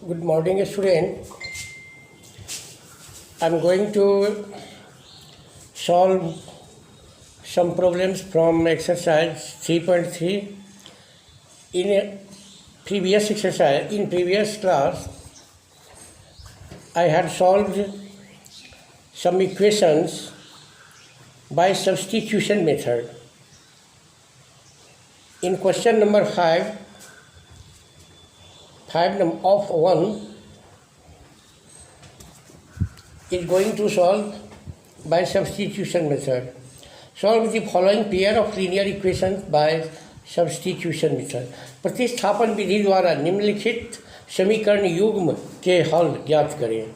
Good morning, student. I'm going to solve some problems from exercise 3.3. In a previous class, I had solved some equations by substitution method. In question number 5 of 1 is going to solve by substitution method. Solve the following pair of linear equations by substitution method. प्रतिस्थापन विधि द्वारा निम्नलिखित समीकरण युग्म के हल ज्ञात करें.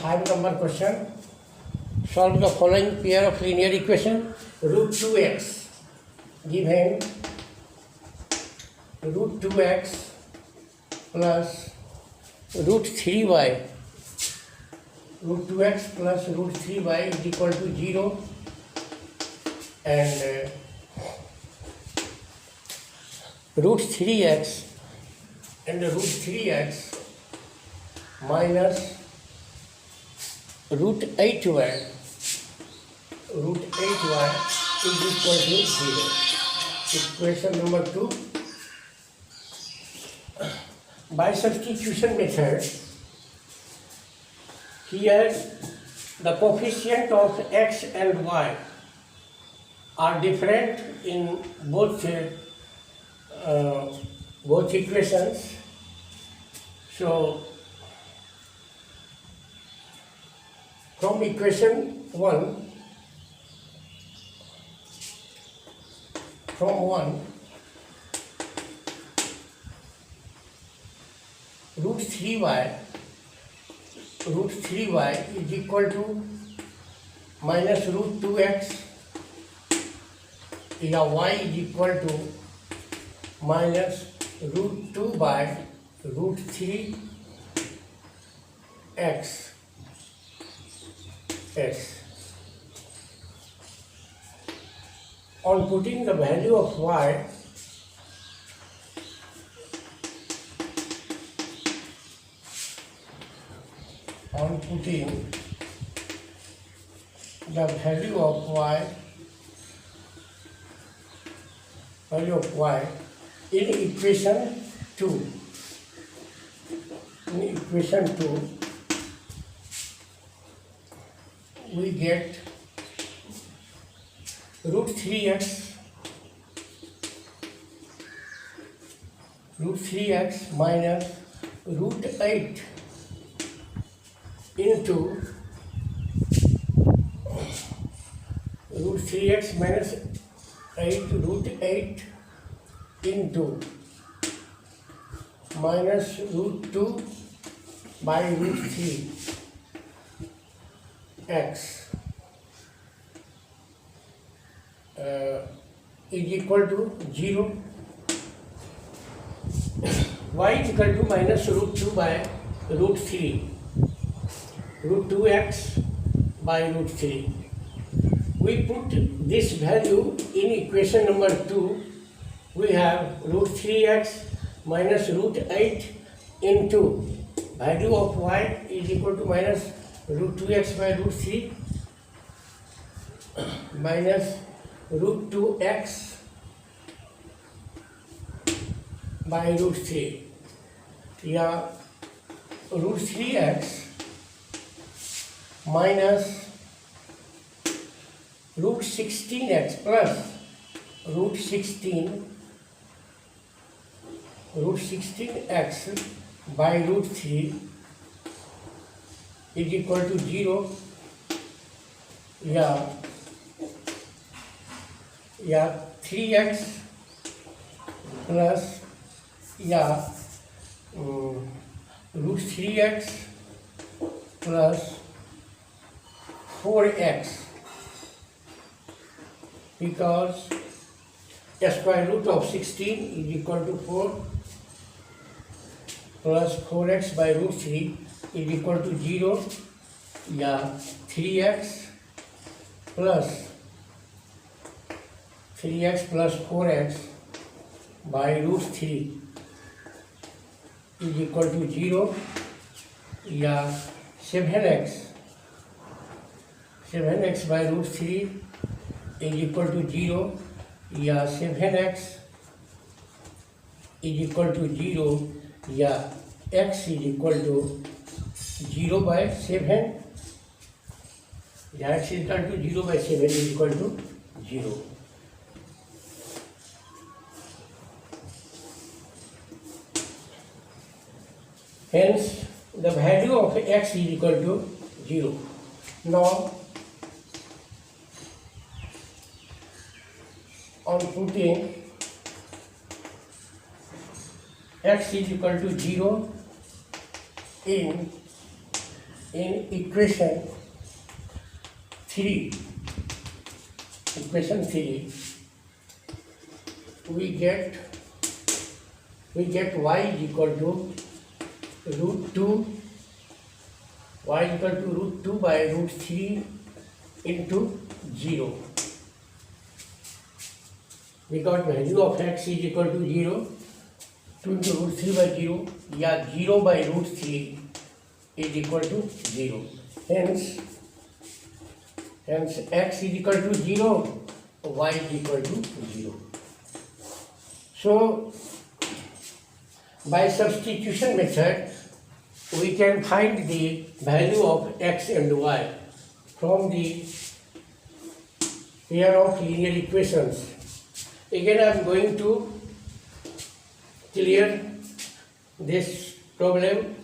5 number question. Solve the following pair of linear equation. Root 2x given root 2x plus root 3y. Root 2x plus root 3y is equal to 0, and root 3x and root 3x minus root 8y. Root 8y is equal to 0. Equation number 2. By substitution method, here the coefficient of x and y are different in both equations. So from equation 1, root 3y is equal to minus root 2x, या y is equal to minus root 2 by root 3 x s. On putting the value of y in equation 2, we get root 3x minus root 8 into root 3x minus 8 root 8 into minus root 2 by root 3 x is equal to 0. Y is equal to minus root 2 by root 3, root 2x by root 3. We put this value in equation number 2. We have root 3x minus root 8 into value of y is equal to minus root 2x by root 3 minus root 2x by root 3, या root 3x minus root 16x plus root 16x by root 3 is equal to 0, या 3x plus root 3x plus 4x, because square root of 16 is equal to 4 plus 4x by root 3 is equal to 0, या 3x plus 3x plus 4x by root 3 is equal to 0 या 7x by root 3 is equal to 0 या 7x is equal to 0 या x is equal to 0 by 7 या x is equal to 0 by 7 is equal to 0. Hence, the value of x is equal to 0. Now, on putting x is equal to 0 in equation 3, we get y is equal to root 2 by root 3 into 0. We got value of x is equal to 0, 2 into root 3 by 0, या 0 by root 3 is equal to 0. Hence x is equal to 0, y is equal to 0. So, by substitution method, we can find the value of x and y from the pair of linear equations. Again, I am going to clear this problem.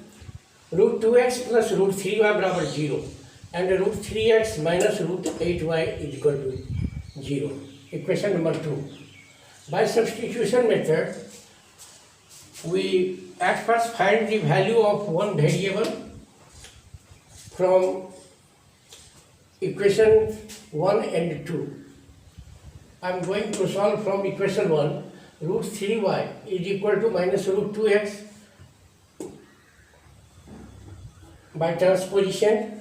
Root 2x plus root 3y बराबर 0 and root 3x minus root 8y is equal to 0. Equation number 2. By substitution method, we at first find the value of one variable from equation 1 and 2. I am going to solve from equation 1. Root 3y is equal to minus root 2x by transposition.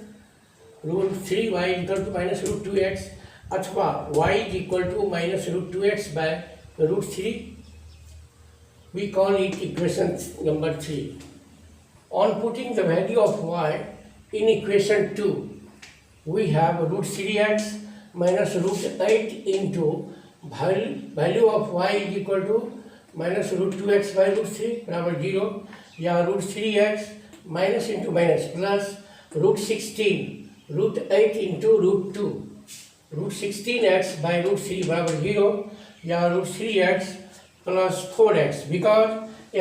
Root 3y is equal to minus root 2x अथवा y is equal to minus root 2x by root 3. We call it equation number 3. On putting the value of y in equation 2, we have root 3x minus root 8 into value of y is equal to minus root 2x by root 3 बराबर 0 या root 3x minus into minus plus root 16 root 8 into root 2 root 16x by root 3 बराबर 0 या root 3x plus 4x because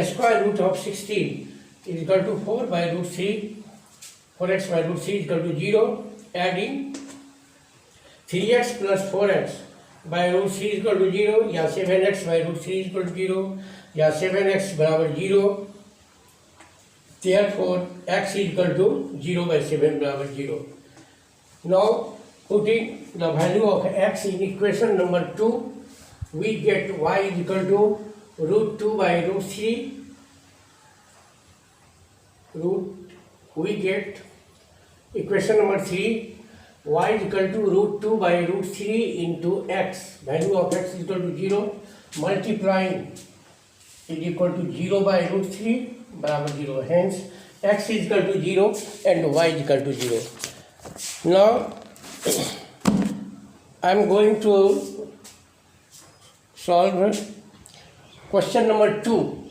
square root of 16 is equal to 4 by root 3, 4x by root 3 is equal to 0, adding 3x plus 4x by root 3 is equal to 0 या 7x by root 3 is equal to 0 या 7x बराबर 0. Therefore, x is equal to 0 by 7 बराबर 0. Now, putting the value of x in equation number 2, we get y is equal to root 2 by root 3. We get equation number 3, y is equal to root 2 by root 3 into x. Value of x is equal to 0. Multiplying is equal to 0 by root 3 बराबर 0. Hence, x is equal to 0 and y is equal to 0. Now, I am going to solve question number 2.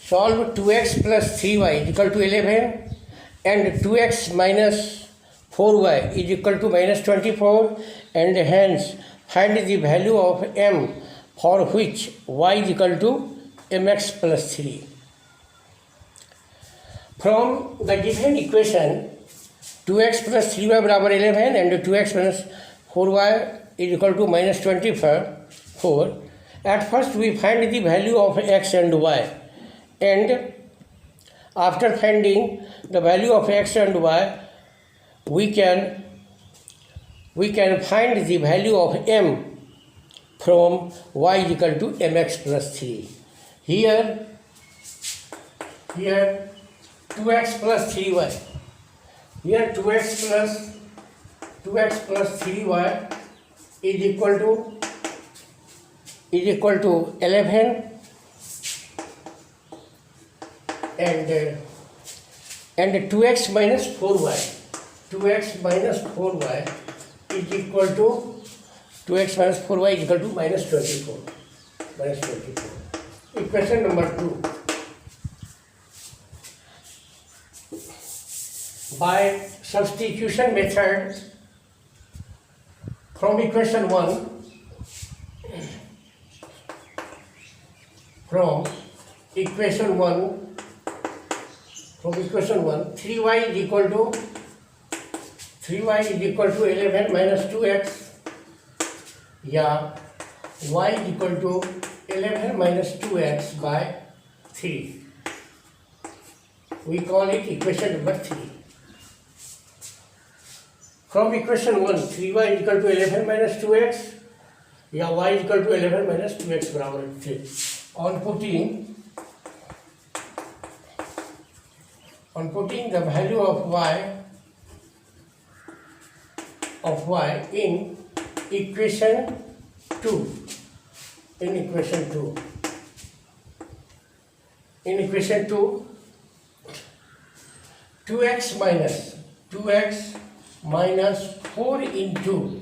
Solve 2x plus 3y is equal to 11 and 2x minus 4y is equal to minus 24 and hence find the value of m for which y is equal to mx plus 3. From the given equation 2x plus 3y बराबर 11 and 2x minus 4y is equal to minus 24. At first we find the value of x and y, and after finding the value of x and y, we can find the value of m from y is equal to mx plus 3. Here here 2x plus 3y. Here 2x plus 3y is equal to 11, and 2x minus 4y. 2x minus 4y is equal to minus 24. Equation number 2. By substitution method from equation 1, 3y is equal to 11 minus 2x, yeah, y is equal to 11 minus 2x by 3. We call it equation number 3. From equation 1, 3y is equal to 11 minus 2x, yeah, y is equal to 11 minus 2x बराबर 3. On putting the value of y in equation 2, in equation 2, 2x minus 4 into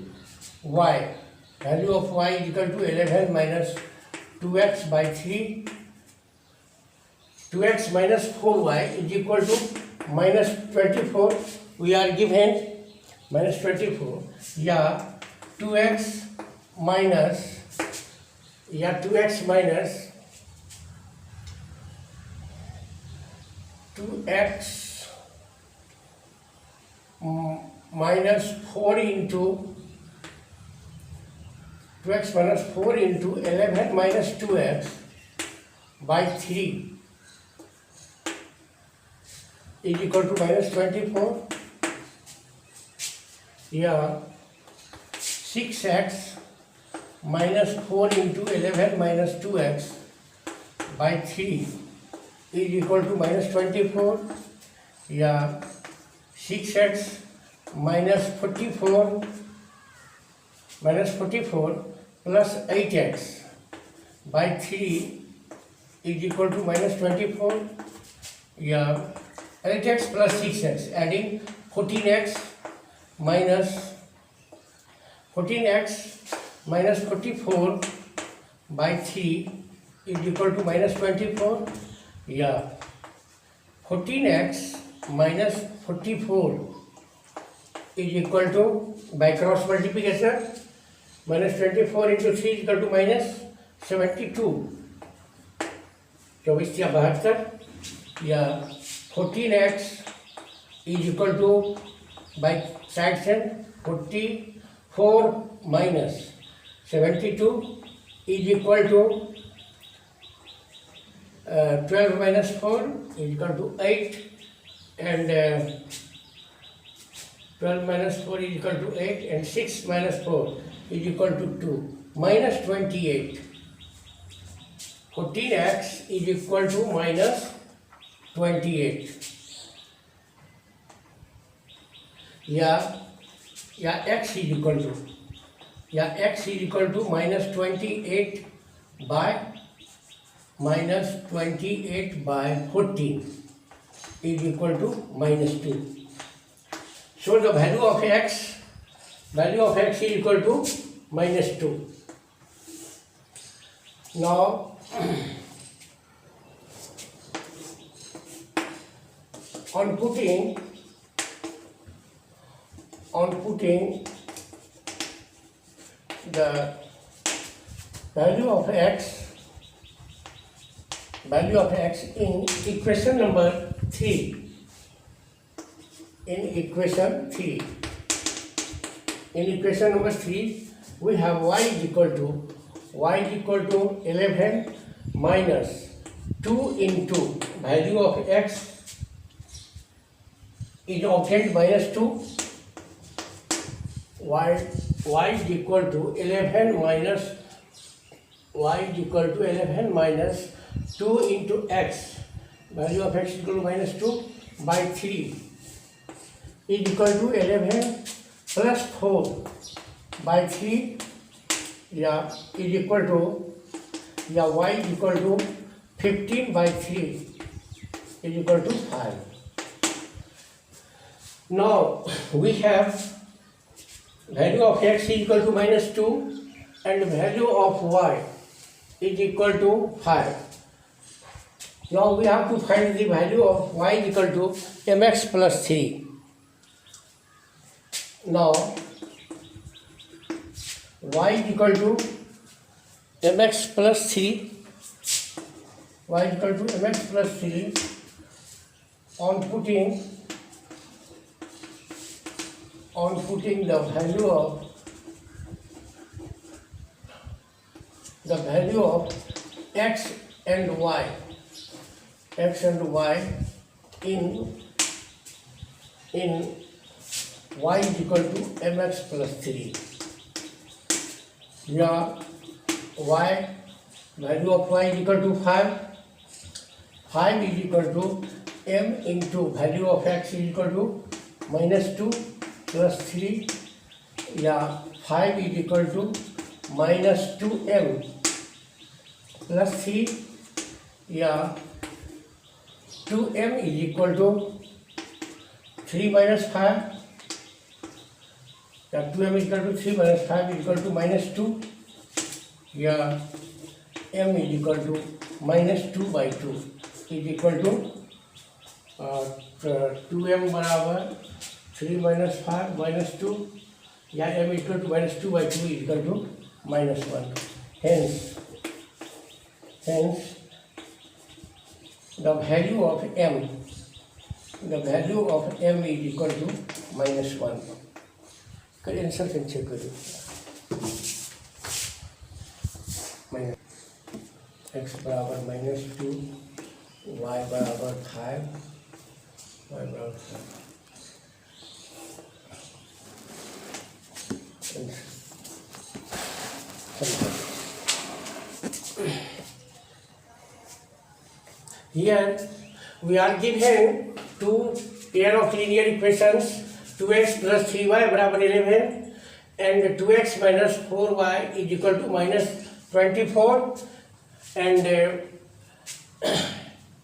y, value of y is equal to 11 minus 2x by 3. 2x minus 4y is equal to minus 24. We are given minus 24. Yeah, 2x minus minus 4 into 11 minus 2x by 3 is equal to minus 24. Yeah, 6x minus 4 into 11 minus 2x by 3 is equal to minus 24. Yeah, 6x minus 44 plus 8x by 3 is equal to minus 24. Yeah, 8x plus 6x, adding 14x minus 44 by 3 is equal to minus 24. Yeah, 14x minus 44 is equal to, by cross multiplication, minus 24 into 3 is equal to minus 72. 24 या 72. या 14x is equal to, by side chain, 44 minus 72 is equal to 12 minus 4 is equal to 8, and 12 minus 4 is equal to 8, and 6 minus 4 is equal to 2, minus 28. 14x is equal to minus 28. Yeah, x is equal to minus 28 by 14 is equal to minus 2. So the value of x is equal to minus 2. Now on putting the value of x in equation number 3. In equation number 3, we have y is equal to 11 minus 2 into value of x is obtained minus 2. Y is equal to 11 minus 2 into x. value of x equal to minus 2 by 3 is equal to 11 plus 4 by 3 is equal to y is equal to 15 by 3 is equal to 5. Now we have value of x is equal to minus 2 and value of y is equal to 5. Now we have to find the value of y is equal to mx plus 3. Now y is equal to mx plus 3, y is equal to mx plus 3 on putting the value of x and y in y is equal to mx plus 3. Here value of y is equal to 5. 5 is equal to m into value of x is equal to minus 2 plus 3. 5 is equal to minus 2m plus 3. 2m is equal to 3 minus 5. 2m is equal to 3 minus 5 is equal to minus 2. M is equal to minus 2 by 2 is equal to 2m बराबर 3 minus 5 minus 2. M is equal to minus 2 by 2 is equal to minus 1. Hence the value of m is equal to minus 1. Answer कैसे check करिए. X बराबर minus 2, Y बराबर 5, Y बराबर 5. Here we are given two pair of linear equations, 2x plus 3y बराबर 11 and 2x minus 4y is equal to minus 24, and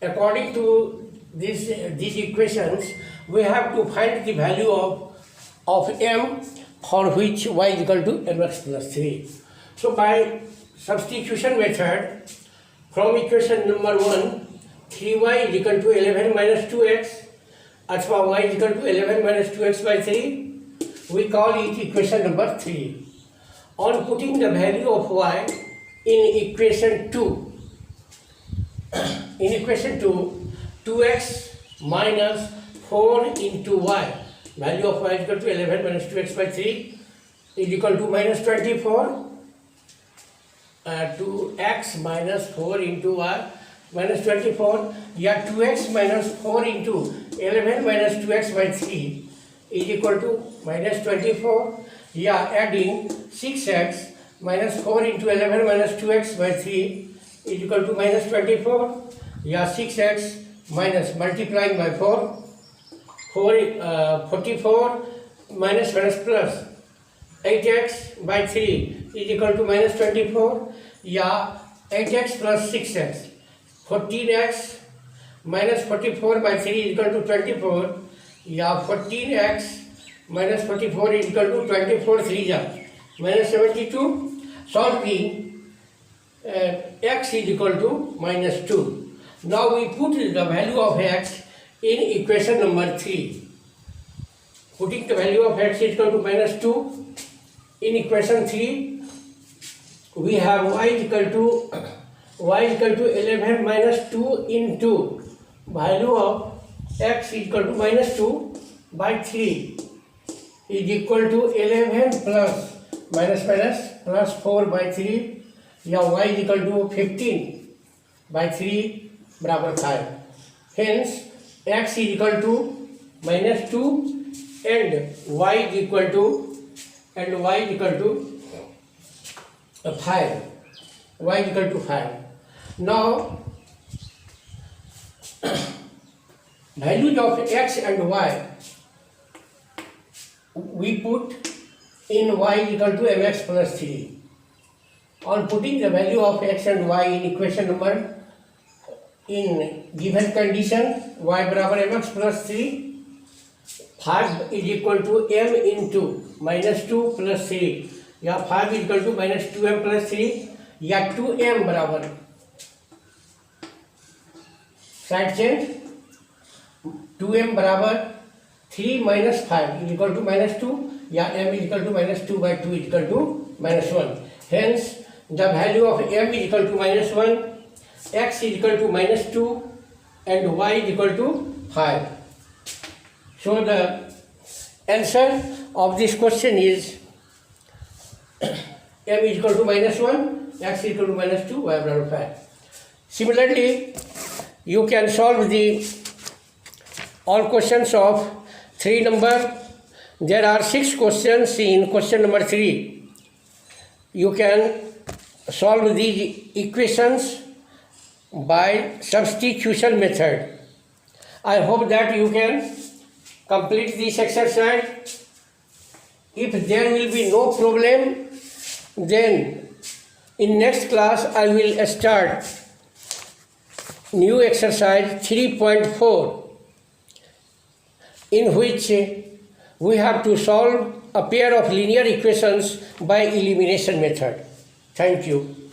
according to these equations we have to find the value of m for which y is equal to mx plus 3. So by substitution method, from equation number 1 3y is equal to 11 minus 2x अथवा y is equal to 11 minus 2x by 3, we call it equation number 3. On putting the value of y in equation 2, 2x minus 4 into y, value of y is equal to 11 minus 2x by 3 is equal to minus 24. 2x minus 4 into y minus 24, 2x minus 4 into 11 minus 2x by 3 is equal to minus 24. Adding 6x minus 4 into 11 minus 2x by 3 is equal to minus 24. 6x minus multiplying by 4, 44 minus plus 8x by 3 is equal to minus 24. 8x plus 6x, 14x minus 44 by 3 is equal to 24. 14x minus 44 is equal to 24 3 minus 72. Solving x is equal to minus 2. Now we put the value of x in equation number 3. Putting the value of x is equal to minus 2 in equation 3, we have y is equal to 11 minus 2 into value of x is equal to minus 2 by 3 is equal to 11 plus minus plus 4 by 3. Y is equal to 15 by 3 बराबर 5. Hence x is equal to minus 2 and y is equal to 5. Y is equal to 5. Now values of x and y, we put in y equal to mx plus 3. On putting the value of x and y in equation number in given condition y बराबर mx plus 3, 5 is equal to m into minus 2 plus 3, या 5 is equal to minus 2m plus 3, या 2m बराबर side change 2m बराबर 3 minus 5 is equal to minus 2, या m is equal to minus 2 by 2 is equal to minus 1. Hence, the value of m is equal to minus 1, x is equal to minus 2, and y is equal to 5. So, the answer of this question is m is equal to minus 1, x is equal to minus 2, y equal to 5. Similarly, you can solve all questions of 3 number. There are 6 questions in question number 3. You can solve these equations by substitution method. I hope that you can complete this exercise. If there will be no problem, then in next class I will start new exercise 3.4, in which we have to solve a pair of linear equations by elimination method. Thank you.